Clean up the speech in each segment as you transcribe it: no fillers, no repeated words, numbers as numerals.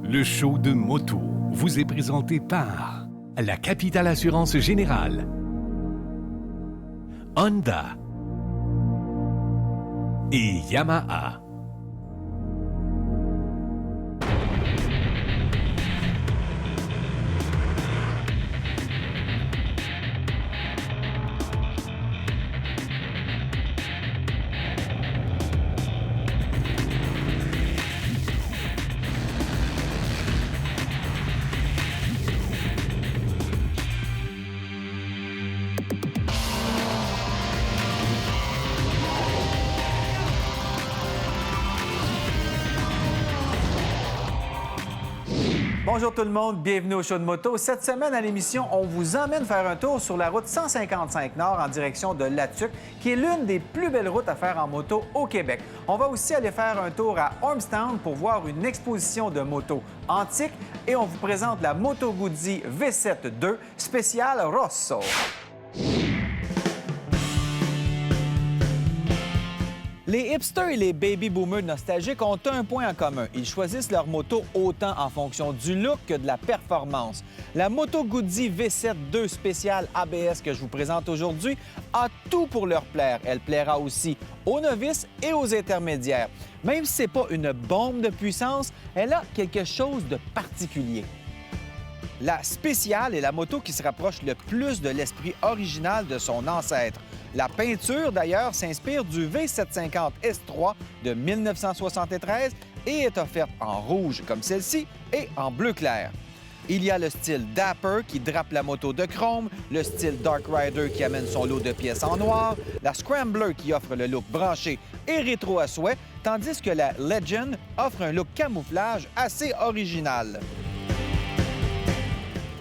Le show de moto vous est présenté par la Capitale Assurance Générale, Honda et Yamaha. Bonjour tout le monde, bienvenue au show de moto. Cette semaine à l'émission, on vous emmène faire un tour sur la route 155 Nord en direction de Latuc, qui est l'une des plus belles routes à faire en moto au Québec. On va aussi aller faire un tour à Ormstown pour voir une exposition de motos antiques et on vous présente la Moto Guzzi V7-2 spéciale Rosso. Les hipsters et les baby-boomers nostalgiques ont un point en commun. Ils choisissent leur moto autant en fonction du look que de la performance. La Moto Guzzi V7-2 spéciale ABS que je vous présente aujourd'hui a tout pour leur plaire. Elle plaira aussi aux novices et aux intermédiaires. Même si ce n'est pas une bombe de puissance, elle a quelque chose de particulier. La spéciale est la moto qui se rapproche le plus de l'esprit original de son ancêtre. La peinture, d'ailleurs, s'inspire du V750 S3 de 1973 et est offerte en rouge comme celle-ci et en bleu clair. Il y a le style Dapper qui drape la moto de chrome, le style Dark Rider qui amène son lot de pièces en noir, la Scrambler qui offre le look branché et rétro à souhait, tandis que la Legend offre un look camouflage assez original.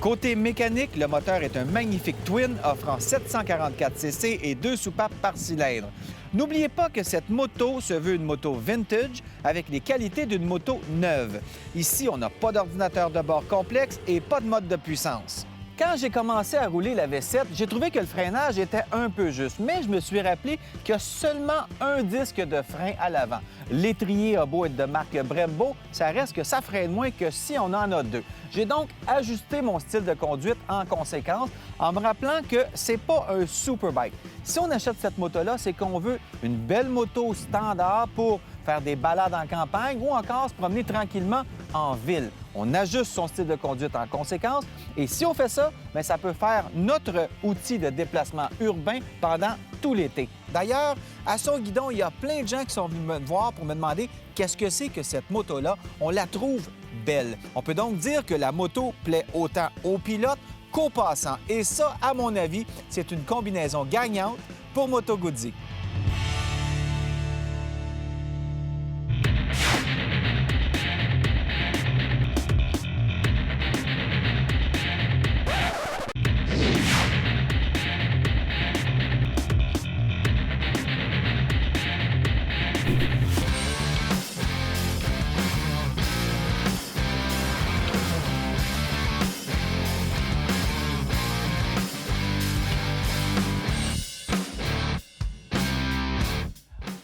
Côté mécanique, le moteur est un magnifique twin offrant 744 cc et 2 soupapes par cylindre. N'oubliez pas que cette moto se veut une moto vintage avec les qualités d'une moto neuve. Ici, on n'a pas d'ordinateur de bord complexe et pas de mode de puissance. Quand j'ai commencé à rouler la V7, j'ai trouvé que le freinage était un peu juste, mais je me suis rappelé qu'il y a seulement un disque de frein à l'avant. L'étrier a beau être de marque Brembo, ça reste que ça freine moins que si on en a deux. J'ai donc ajusté mon style de conduite en conséquence en me rappelant que c'est pas un superbike. Si on achète cette moto-là, c'est qu'on veut une belle moto standard pour faire des balades en campagne ou encore se promener tranquillement en ville. On ajuste son style de conduite en conséquence et si on fait ça, bien, ça peut faire notre outil de déplacement urbain pendant tout l'été. D'ailleurs, à son guidon, il y a plein de gens qui sont venus me voir pour me demander qu'est-ce que c'est que cette moto-là. On la trouve belle. On peut donc dire que la moto plaît autant aux pilotes qu'aux passants. Et ça, à mon avis, c'est une combinaison gagnante pour Moto Guzzi.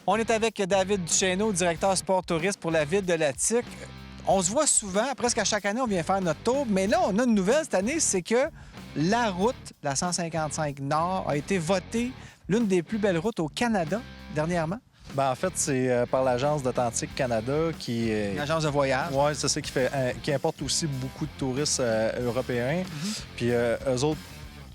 On est avec David Duchesneau, directeur sport touriste pour la ville de Latuc. On se voit souvent, presque à chaque année, on vient faire notre tour. Mais là, on a une nouvelle cette année, c'est que la route, la 155 Nord, a été votée l'une des plus belles routes au Canada dernièrement. Bien, en fait, c'est par l'Agence d'Authentique Canada qui... Une agence de voyage. Oui, c'est ça qui importe aussi beaucoup de touristes européens. Puis eux autres,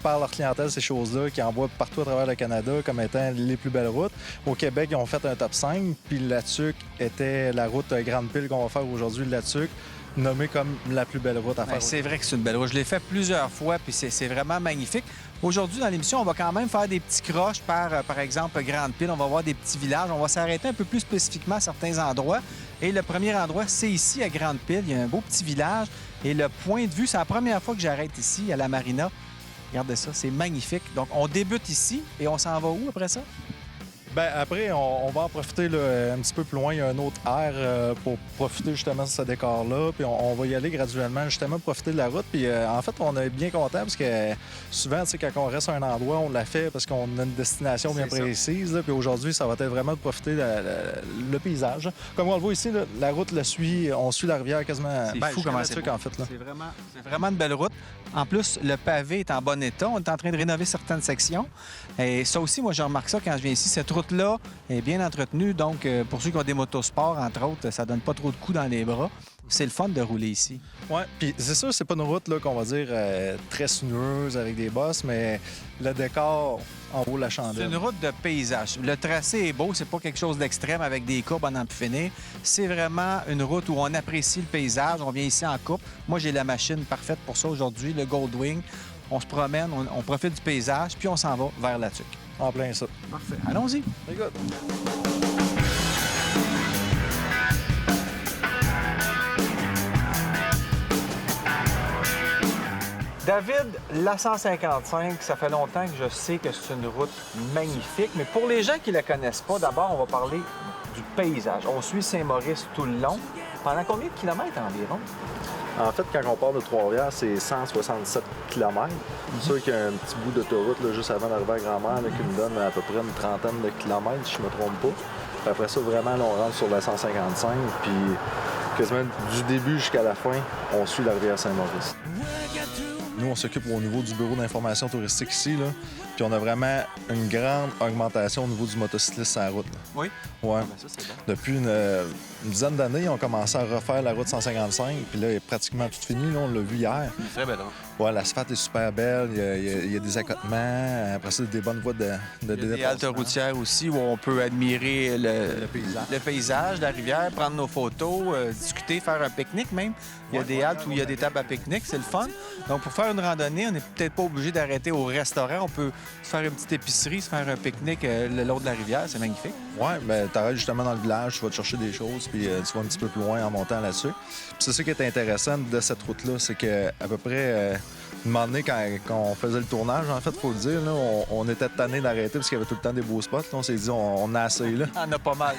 par leur clientèle, ces choses-là, qui envoient partout à travers le Canada comme étant les plus belles routes. Au Québec, ils ont fait un top 5, puis Latuc était la route Grande Pile qu'on va faire aujourd'hui, Latuc, nommée comme la plus belle route à faire. C'est vrai que c'est une belle route. Je l'ai fait plusieurs fois, puis c'est vraiment magnifique. Aujourd'hui, dans l'émission, on va quand même faire des petits croches par exemple, Grande Pile. On va voir des petits villages. On va s'arrêter un peu plus spécifiquement à certains endroits. Et le premier endroit, c'est ici, à Grande Pile. Il y a un beau petit village. Et le point de vue, c'est la première fois que j'arrête ici, à la marina. Regardez ça, c'est magnifique. Donc, on débute ici et on s'en va où après ça? Ben après, on va en profiter là, un petit peu plus loin. Il y a un autre aire pour profiter justement de ce décor-là. Puis on va y aller graduellement, justement, profiter de la route. Puis en fait, on est bien content parce que souvent, tu sais, quand on reste à un endroit, on l'a fait parce qu'on a une destination bien précise. Là. Puis aujourd'hui, ça va être vraiment de profiter le paysage. Comme on le voit ici, là, la route le suit. On suit la rivière quasiment. C'est fou comment c'est beau. En fait, là. C'est vraiment une belle route. En plus, le pavé est en bon état. On est en train de rénover certaines sections. Et ça aussi, moi, je remarque ça quand je viens ici. Cette route-là est bien entretenue. Donc, pour ceux qui ont des motosports, entre autres, ça donne pas trop de coups dans les bras. C'est le fun de rouler ici. Oui, puis c'est sûr, c'est pas une route là, qu'on va dire très sinueuse avec des bosses, mais le décor en vaut la chandelle. C'est une route de paysage. Le tracé est beau, c'est pas quelque chose d'extrême avec des courbes à n'en plus finir. C'est vraiment une route où on apprécie le paysage. On vient ici en couple. Moi, j'ai la machine parfaite pour ça aujourd'hui, le Goldwing. On se promène, on profite du paysage, puis on s'en va vers la tuque. En plein ça. Parfait. Allons-y. Écoute. David, la 155, ça fait longtemps que je sais que c'est une route magnifique, mais pour les gens qui ne la connaissent pas, d'abord, on va parler du paysage. On suit Saint-Maurice tout le long. Pendant combien de kilomètres environ? En fait, quand on part de Trois-Rivières, c'est 167 km. C'est sûr qu'il y a un petit bout d'autoroute là, juste avant d'arriver à Grand-Mère là, qui nous donne à peu près une trentaine de kilomètres, si je ne me trompe pas. Puis après ça, vraiment, là, on rentre sur la 155, puis quasiment du début jusqu'à la fin, on suit la rivière Saint-Maurice. Nous, on s'occupe au niveau du bureau d'information touristique ici, là. Puis on a vraiment une grande augmentation au niveau du motocycliste sur la route. Là. Oui? Ouais. Ah, ben ça, c'est bon. Depuis une dizaine d'années, on commencé à refaire la route 155. Puis là, elle est pratiquement toute finie. Là, on l'a vu hier. Très belle route. Ouais, l'asphalte est super belle. Il y a des accotements. Après ça, des bonnes voies de Il y a des haltes routières aussi où on peut admirer le paysage de la rivière, prendre nos photos, discuter, faire un pique-nique même. Il y a des haltes où il y a des tables à pique-nique, c'est le fun. Donc, pour faire une randonnée, on n'est peut-être pas obligé d'arrêter au restaurant. On peut se faire une petite épicerie, se faire un pique-nique le long de la rivière. C'est magnifique. Oui, bien, tu arrêtes justement dans le village, tu vas te chercher des choses, puis tu vas un petit peu plus loin en montant là-dessus. Puis c'est ça qui est intéressant de cette route-là, c'est qu'à peu près, un moment donné, quand on faisait le tournage, en fait, il faut le dire, là, on était tanné d'arrêter parce qu'il y avait tout le temps des beaux spots. Là, on s'est dit, on a assez, là. On en a pas mal.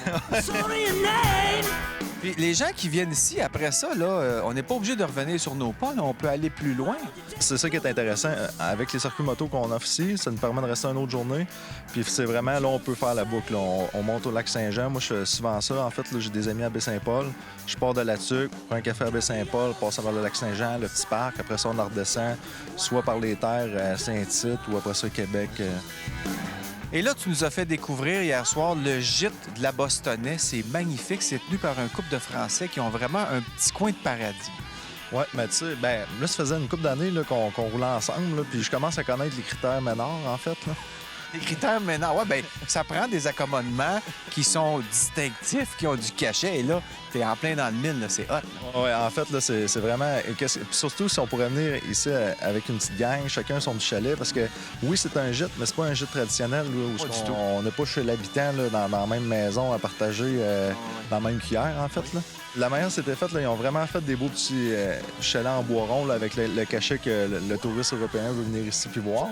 Puis les gens qui viennent ici, après ça, là, on n'est pas obligé de revenir sur nos pas. Là, on peut aller plus loin. C'est ça qui est intéressant. Avec les circuits moto qu'on offre ici, ça nous permet de rester une autre journée. Puis c'est vraiment, là, on peut faire la boucle. Là. On monte au lac Saint-Jean. Moi, je fais souvent ça. En fait, là, j'ai des amis à Baie-Saint-Paul. Je pars de la Tuque, prends un café à Baie-Saint-Paul, passe vers le lac Saint-Jean, le petit parc. Après ça, on en redescend, soit par les terres à Saint-Tite ou après ça, Québec. Et là, tu nous as fait découvrir hier soir le gîte de la Bostonnais. C'est magnifique. C'est tenu par un couple de Français qui ont vraiment un petit coin de paradis. Oui, mais tu sais, ben là, ça faisait une couple d'années là, qu'on roulait ensemble, là, puis je commence à connaître les critères Ménard, en fait. Là. Les critères Ménard, oui, bien, ça prend des accommodements qui sont distinctifs, qui ont du cachet. Et là, t'es en plein dans le mille, là, c'est hot. Oui, en fait, là, c'est vraiment... Puis surtout, si on pourrait venir ici avec une petite gang, chacun son petit chalet, parce que, oui, c'est un gîte, mais c'est pas un gîte traditionnel, là, où on n'est pas chez l'habitant dans la même maison à partager dans la même cuillère, en fait, là. La manière c'était faite, ils ont vraiment fait des beaux petits chalets en bois rond là, avec le cachet que le touriste européen veut venir ici puis voir.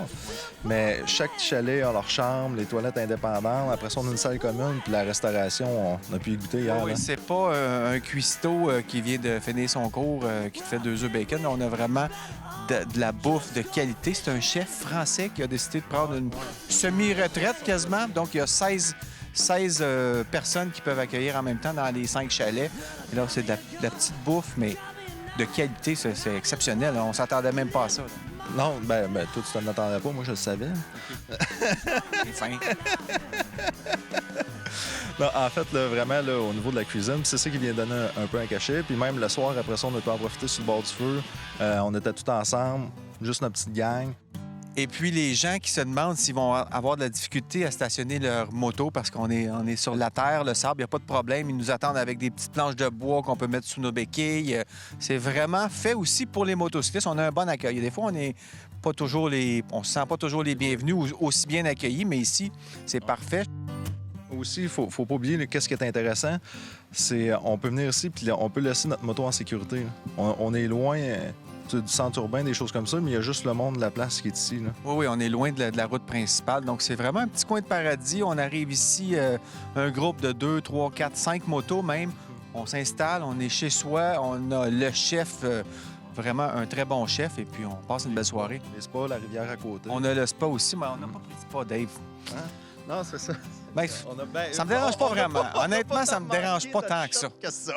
Mais chaque chalet a leur chambre, les toilettes indépendantes. Après ça, on a une salle commune, puis la restauration, on a pu y goûter hier. Oui, c'est pas un cuistot qui vient de finir son cours, qui te fait 2 œufs bacon. On a vraiment de la bouffe de qualité. C'est un chef français qui a décidé de prendre une semi-retraite quasiment. Donc, il y a 16 personnes qui peuvent accueillir en même temps dans les 5 chalets. Et là, c'est de la petite bouffe, mais de qualité, c'est exceptionnel. On s'attendait même pas à ça. Là. Non, ben toi, tu t'en attendais pas. Moi, je le savais. C'est fin. Non, en fait, là, vraiment, là, au niveau de la cuisine, c'est ça qui vient donner un peu un cachet. Puis même le soir, après ça, on a pu en profiter sur le bord du feu. On était tous ensemble, juste notre petite gang. Et puis, les gens qui se demandent s'ils vont avoir de la difficulté à stationner leur moto parce qu'on est sur la terre, le sable, il n'y a pas de problème. Ils nous attendent avec des petites planches de bois qu'on peut mettre sous nos béquilles. C'est vraiment fait aussi pour les motocyclistes. On a un bon accueil. Des fois, on se sent pas toujours les bienvenus ou aussi bien accueillis, mais ici, c'est parfait. Aussi, il faut pas oublier qu'est-ce qui est intéressant, c'est on peut venir ici puis on peut laisser notre moto en sécurité. On est loin du centre urbain, des choses comme ça, mais il y a juste le monde de la place qui est ici. Là. Oui, on est loin de la route principale. Donc, c'est vraiment un petit coin de paradis. On arrive ici, un groupe de 2, 3, 4, 5 motos même. On s'installe, on est chez soi. On a le chef, vraiment un très bon chef. Et puis, on passe une belle soirée. Les spas, la rivière à côté. On a le spa aussi, mais on n'a pas pris de spa, Dave. Hein? Non, c'est ça. Ben, ça me dérange pas vraiment. Honnêtement, ça me dérange pas tant que ça. Que ça.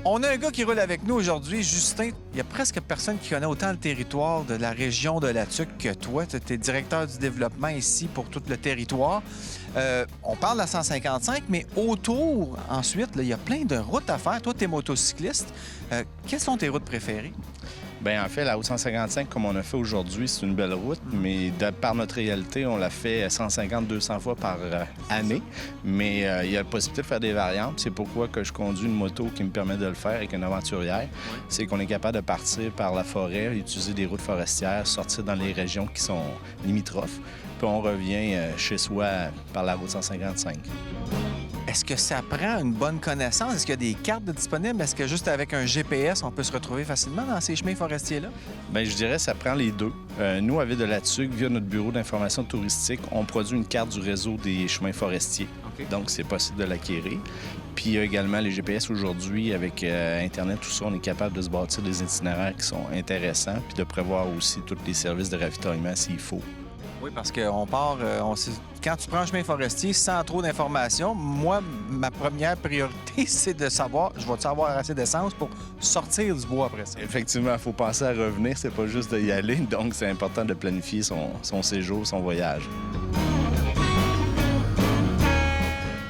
On a un gars qui roule avec nous aujourd'hui, Justin. Il y a presque personne qui connaît autant le territoire de la région de la Tuque que toi. Tu es directeur du développement ici pour tout le territoire. On parle de la 155, mais autour, ensuite, là, il y a plein de routes à faire. Toi, tu es motocycliste. Quelles sont tes routes préférées? Bien, en fait, la route 155, comme on a fait aujourd'hui, c'est une belle route, mais par notre réalité, on la fait 150-200 fois par année. Mais il y a la possibilité de faire des variantes. C'est pourquoi que je conduis une moto qui me permet de le faire avec une aventurière. C'est qu'on est capable de partir par la forêt, utiliser des routes forestières, sortir dans les régions qui sont limitrophes, puis on revient chez soi par la route 155. Est-ce que ça prend une bonne connaissance? Est-ce qu'il y a des cartes disponibles? Est-ce que juste avec un GPS, on peut se retrouver facilement dans ces chemins forestiers-là? Bien, je dirais que ça prend les deux. Nous, à Ville de la Tuque, via notre bureau d'information touristique, on produit une carte du réseau des chemins forestiers. Okay. Donc, c'est possible de l'acquérir. Puis, il y a également les GPS aujourd'hui, avec Internet, tout ça, on est capable de se bâtir des itinéraires qui sont intéressants, puis de prévoir aussi tous les services de ravitaillement s'il faut. Oui, parce qu'on part... quand tu prends un chemin forestier sans trop d'informations, moi, ma première priorité, c'est de savoir, je vais-tu avoir assez d'essence pour sortir du bois après ça? Effectivement, il faut penser à revenir, c'est pas juste d'y aller. Donc, c'est important de planifier son séjour, son voyage.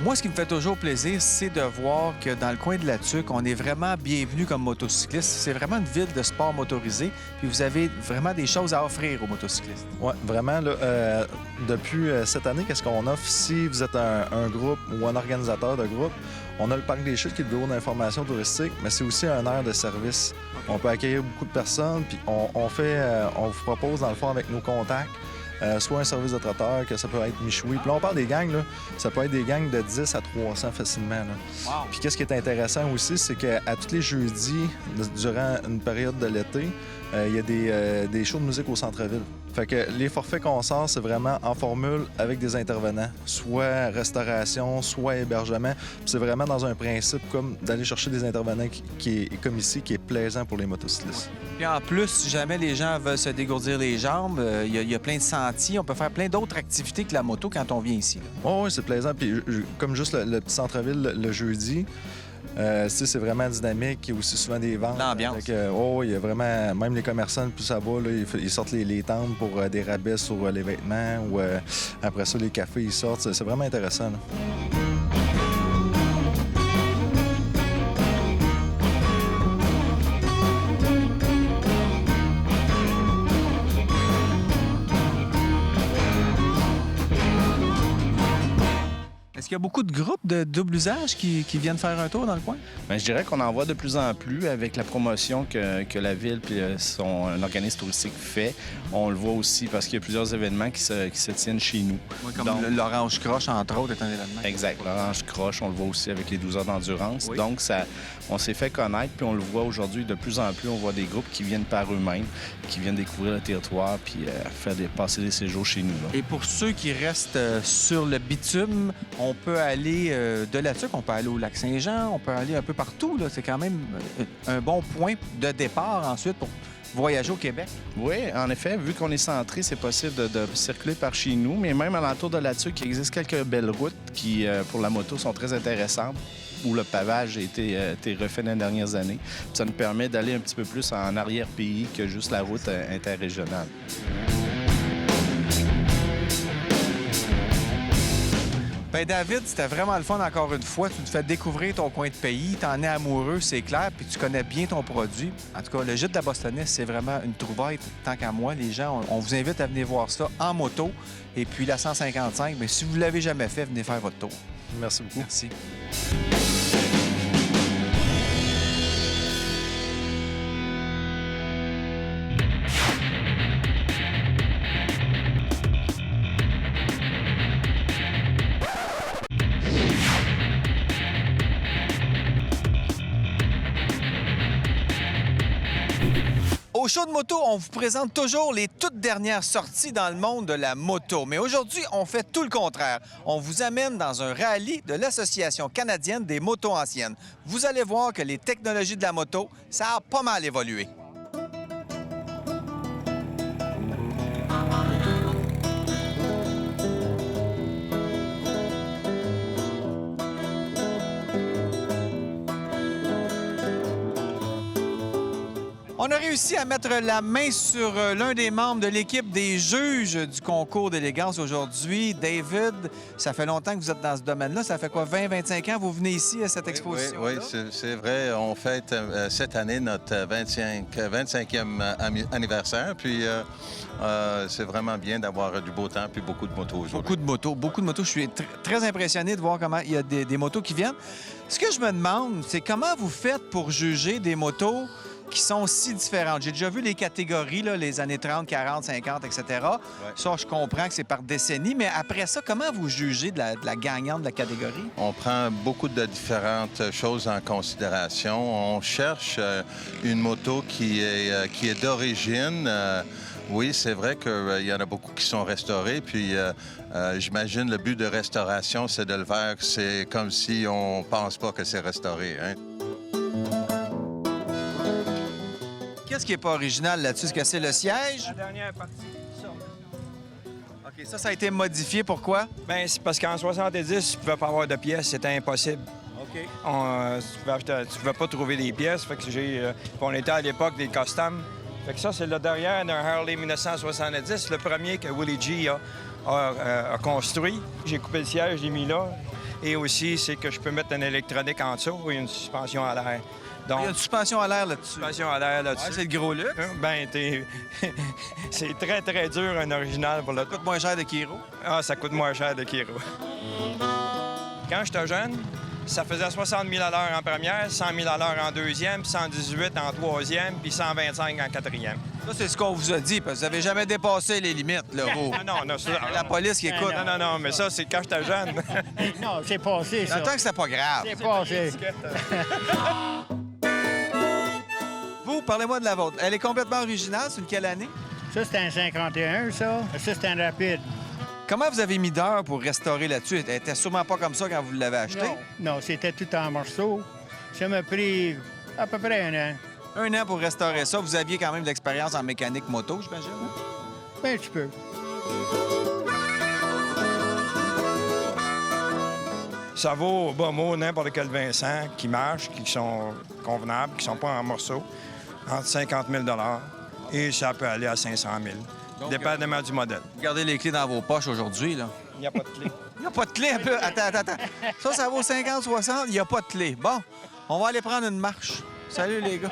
Moi, ce qui me fait toujours plaisir, c'est de voir que dans le coin de la Tuque, on est vraiment bienvenu comme motocycliste. C'est vraiment une ville de sport motorisé, puis vous avez vraiment des choses à offrir aux motocyclistes. Oui, vraiment. Là, depuis cette année, qu'est-ce qu'on offre? Si vous êtes un groupe ou un organisateur de groupe, on a le Parc des Chutes qui est le bureau d'information touristique, mais c'est aussi un aire de service. On peut accueillir beaucoup de personnes, puis on vous propose, dans le fond, avec nos contacts, soit un service de trotteur, que ça peut être Michoui. Puis là, on parle des gangs, là. Ça peut être des gangs de 10 à 300 facilement. Là. Wow. Puis qu'est-ce qui est intéressant aussi, c'est qu'à tous les jeudis, durant une période de l'été, il y a des shows de musique au centre-ville. Fait que les forfaits qu'on sort, c'est vraiment en formule avec des intervenants, soit restauration, soit hébergement. Puis c'est vraiment dans un principe comme d'aller chercher des intervenants qui est comme ici, qui est plaisant pour les motocyclistes. Puis en plus, si jamais les gens veulent se dégourdir les jambes, il y a plein de sentiers. On peut faire plein d'autres activités que la moto quand on vient ici. Oui, c'est plaisant. Puis comme juste le petit centre-ville le jeudi, c'est vraiment dynamique. Il y a aussi souvent des ventes. L'ambiance. Il y a vraiment... Même les commerçants, plus ça va, là, ils sortent les tentes pour des rabais sur les vêtements ou après ça, les cafés, ils sortent. C'est vraiment intéressant. Là. Est-ce qu'il y a beaucoup de groupes de double usage qui viennent faire un tour dans le coin? Bien, je dirais qu'on en voit de plus en plus avec la promotion que la ville et son organisme touristique fait. On le voit aussi parce qu'il y a plusieurs événements qui se tiennent chez nous. Oui, comme l'Orange Croche, entre autres, est un événement. Exact. L'Orange Croche, on le voit aussi avec les 12 heures d'endurance. Oui. Donc, on s'est fait connaître, puis on le voit aujourd'hui de plus en plus. On voit des groupes qui viennent par eux-mêmes, qui viennent découvrir le territoire puis passer des séjours chez nous. Là. Et pour ceux qui restent sur le bitume, on peut aller de la Tuque, on peut aller au Lac-Saint-Jean, on peut aller un peu partout. Là. C'est quand même un bon point de départ ensuite pour voyager au Québec. Oui, en effet, vu qu'on est centré, c'est possible de circuler par chez nous, mais même alentour de la Tuque, il existe quelques belles routes qui, pour la moto, sont très intéressantes, où le pavage a été refait dans les dernières années. Puis ça nous permet d'aller un petit peu plus en arrière-pays que juste la route interrégionale. Ben David, c'était vraiment le fun encore une fois. Tu nous fais découvrir ton coin de pays, t'en es amoureux, c'est clair, puis tu connais bien ton produit. En tout cas, le gîte de la Bostonnais, c'est vraiment une trouvaille. Tant qu'à moi, les gens, on vous invite à venir voir ça en moto. Et puis la 155, mais si vous ne l'avez jamais fait, venez faire votre tour. Merci beaucoup. Merci. Au show de moto, on vous présente toujours les toutes dernières sorties dans le monde de la moto. Mais aujourd'hui, on fait tout le contraire. On vous amène dans un rallye de l'Association canadienne des motos anciennes. Vous allez voir que les technologies de la moto, ça a pas mal évolué. On a réussi à mettre la main sur l'un des membres de l'équipe des juges du concours d'élégance aujourd'hui. David, ça fait longtemps que vous êtes dans ce domaine-là. Ça fait quoi, 20-25 ans? Vous venez ici à cette exposition? Oui, c'est vrai. On fête cette année notre 25e anniversaire. Puis c'est vraiment bien d'avoir du beau temps puis beaucoup de motos aujourd'hui. Beaucoup de motos. Je suis très impressionné de voir comment il y a des motos qui viennent. Ce que je me demande, c'est comment vous faites pour juger des motos qui sont si différentes. J'ai déjà vu les catégories, là, les années 30, 40, 50, etc. Ouais. Ça, je comprends que c'est par décennie, mais après ça, comment vous jugez de la gagnante de la catégorie? On prend beaucoup de différentes choses en considération. On cherche une moto qui est d'origine. Oui, c'est vrai qu'il y en a beaucoup qui sont restaurés, puis j'imagine le but de restauration, c'est de le faire, c'est comme si on pense pas que c'est restauré, hein? Qu'est-ce qui n'est pas original là-dessus? Est-ce que c'est le siège? La dernière partie, ça. OK, ça a été modifié. Pourquoi? Bien, c'est parce qu'en 70, tu ne pouvais pas avoir de pièces. C'était impossible. OK. Tu ne pouvais pas trouver des pièces. Fait que on était à l'époque des customs. Fait que ça, c'est le derrière d'un Harley 1970, le premier que Willie G a construit. J'ai coupé le siège, je l'ai mis là. Et aussi, c'est que je peux mettre une électronique en dessous et une suspension à l'air. Donc, il y a une suspension à l'air là-dessus. Suspension à l'air là-dessus. Ouais, c'est le gros luxe. Ben, c'est très, très dur, un original pour le... Ça coûte moins cher de Kiro. Ah, ça coûte moins cher de Kiro. Quand j'étais jeune, ça faisait 60 000 à l'heure en première, 100 000 à l'heure en deuxième, puis 118 en troisième, puis 125 en quatrième. Ça, c'est ce qu'on vous a dit, parce que vous n'avez jamais dépassé les limites, là, vous. Non, c'est... La police qui écoute. Non, mais ça, c'est quand j'étais jeune. Non, c'est passé, ça. Tant que c'était pas grave. C'est passé. Vous, parlez-moi de la vôtre. Elle est complètement originale. C'est une quelle année? Ça, c'est un 51, ça. Ça, c'est un rapide. Comment vous avez mis d'heures pour restaurer là-dessus? Elle était sûrement pas comme ça quand vous l'avez acheté. Non, c'était tout en morceaux. Ça m'a pris à peu près un an. Un an pour restaurer ça. Vous aviez quand même de l'expérience en mécanique moto, j'imagine? Ben, tu peux. Ça vaut au bas mot n'importe quel Vincent qui marche, qui sont convenables, qui sont pas en morceaux, entre 50 000 et ça peut aller à 500 000, dépendamment du modèle. Vous gardez les clés dans vos poches aujourd'hui, là. Il n'y a pas de clé. Il n'y a pas de clé un peu. Attends. Ça vaut 50, 60. Il n'y a pas de clé. Bon, on va aller prendre une marche. Salut, les gars.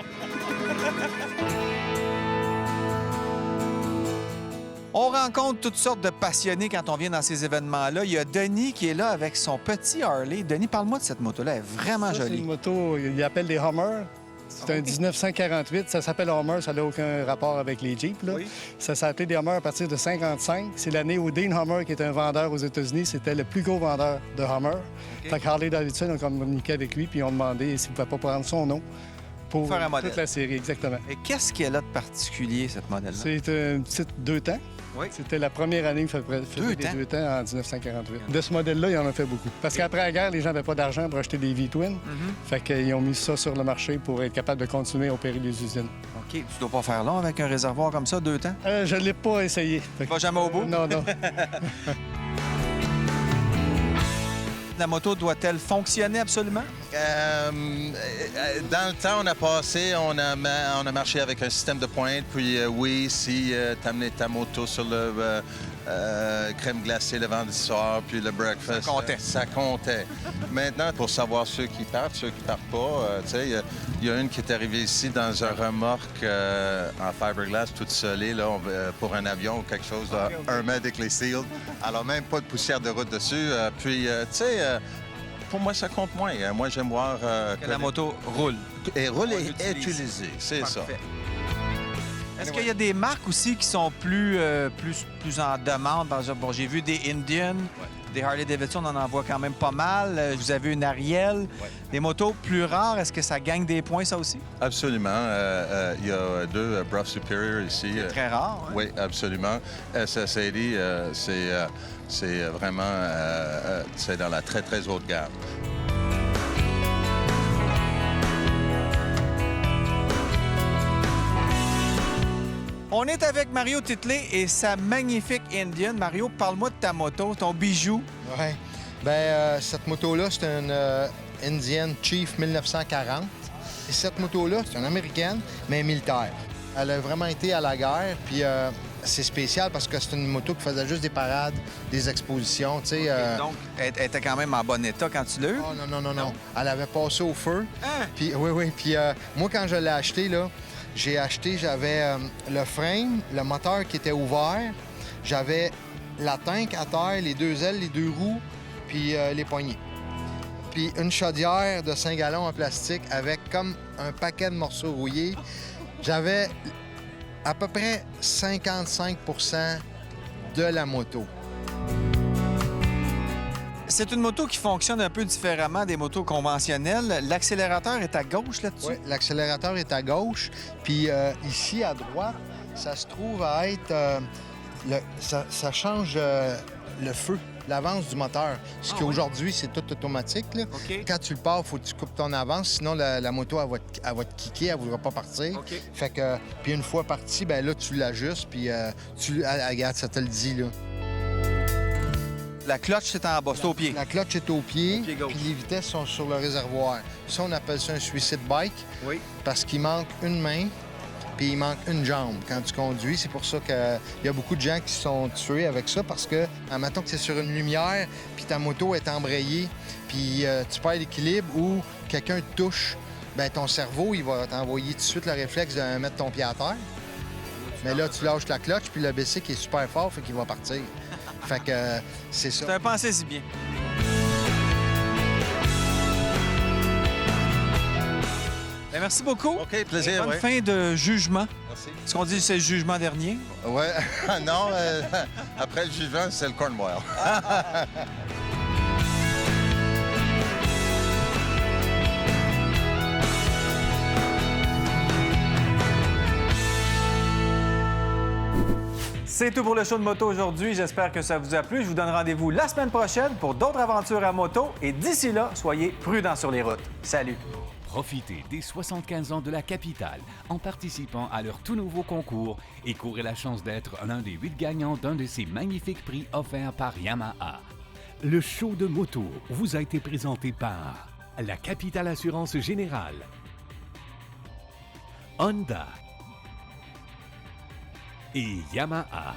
On rencontre toutes sortes de passionnés quand on vient dans ces événements-là. Il y a Denis qui est là avec son petit Harley. Denis, parle-moi de cette moto-là. Elle est vraiment Ça, c'est jolie. une moto, ils appellent des Hummer. C'est un 1948. Ça s'appelle Hummer. Ça n'a aucun rapport avec les Jeeps, là. Oui. Ça s'est appelé des Hummer à partir de 55. C'est l'année où Dean Hummer, qui est un vendeur aux États-Unis, c'était le plus gros vendeur de Hummer. Fait que Harley Davidson a communiqué avec lui puis ils ont demandé s'il ne pouvait pas prendre son nom pour Faire un modèle. toute la série, exactement. Et qu'est-ce qu'elle a de particulier, cette modèle-là? C'est une petite 2 temps. Oui. C'était la première année qu'il faisait Deux des temps? 2 temps en 1948. De ce modèle-là, il en a fait beaucoup. Parce qu'après la guerre, les gens n'avaient pas d'argent pour acheter des V-Twin. Fait qu'ils ont mis ça sur le marché pour être capable de continuer à opérer les usines. OK. Tu dois pas faire long avec un réservoir comme ça, 2 temps? Je ne l'ai pas essayé. Fait Tu vas jamais au bout? Non. La moto doit-elle fonctionner absolument? Dans le temps, on a passé, on a marché avec un système de pointe. Puis oui, si tu amenais ta moto sur crème glacée le vendredi soir, puis le breakfast. Ça comptait. Ça comptait. Maintenant, pour savoir ceux qui partent pas, tu sais, il y a une qui est arrivée ici dans un remorque en fiberglass, toute scellée, là, pour un avion ou quelque chose, là, hermetically sealed. Alors, même pas de poussière de route dessus. Puis, tu sais, pour moi, ça compte moins. Moi, j'aime voir... Que la moto roule. Et roule On et l'utilise. utilisée, c'est ça. Parfait. Est-ce qu'il y a des marques aussi qui sont plus en demande? Par exemple, bon, j'ai vu des Indian, des Harley-Davidson, on en voit quand même pas mal. Vous avez une Ariel. Des motos plus rares, est-ce que ça gagne des points, ça aussi? Absolument. Il y a 2 Bruff Superior ici. Très rare. Hein? Oui, absolument. SS80, c'est vraiment c'est dans la très, très haute gamme. On est avec Mario Titley et sa magnifique Indian. Mario, parle-moi de ta moto, ton bijou. Oui. Cette moto-là, c'est une Indian Chief 1940. Et cette moto-là, c'est une américaine, mais militaire. Elle a vraiment été à la guerre, puis c'est spécial parce que c'est une moto qui faisait juste des parades, des expositions, tu sais. Donc, elle était quand même en bon état quand tu l'as eu? Oh, non. Elle avait passé au feu. Hein? Puis, oui. Puis moi, quand je l'ai acheté, là, j'avais le frame, le moteur qui était ouvert, j'avais la tank à terre, les 2 ailes, les 2 roues, puis les poignées. Puis une chaudière de 5 gallons en plastique avec comme un paquet de morceaux rouillés. J'avais à peu près 55 % de la moto. C'est une moto qui fonctionne un peu différemment des motos conventionnelles. L'accélérateur est à gauche là-dessus? Oui, l'accélérateur est à gauche. Puis ici, à droite, ça se trouve à être... ça change le feu, l'avance du moteur. Ce qu'aujourd'hui, c'est tout automatique. Là. OK. Quand tu le pars, il faut que tu coupes ton avance. Sinon, la moto, elle va te kicker, elle ne voudra pas partir. OK. Fait que... Puis une fois parti, ben là, tu l'ajustes, puis regarde, ça te le dit, là. La clutch, c'est en bas, c'est au pied. La clutch est au pied, Au pied gauche. puis les vitesses sont sur le réservoir. Ça, on appelle ça un suicide bike Oui. parce qu'il manque une main puis il manque une jambe quand tu conduis. C'est pour ça qu'il y a beaucoup de gens qui se sont tués avec ça parce que, admettons que c'est sur une lumière puis ta moto est embrayée puis tu perds l'équilibre ou quelqu'un te touche, bien, ton cerveau, il va t'envoyer tout de suite le réflexe de mettre ton pied à terre. Mais là, tu lâches la clutch puis le bicycle est super fort, fait qu'il va partir. Fait que c'est ça. C'est un pensée si bien. Bien, merci beaucoup. OK, plaisir, Bonne oui. fin de jugement. Merci. Ce qu'on dit, c'est le jugement dernier. Ouais. Non, après le jugement, c'est le Cornwall. C'est tout pour le show de moto aujourd'hui. J'espère que ça vous a plu. Je vous donne rendez-vous la semaine prochaine pour d'autres aventures à moto. Et d'ici là, soyez prudents sur les routes. Salut! Profitez des 75 ans de la capitale en participant à leur tout nouveau concours et courez la chance d'être l'un des 8 gagnants d'un de ces magnifiques prix offerts par Yamaha. Le show de moto vous a été présenté par la Capitale Assurance Générale, Honda et Yamaha.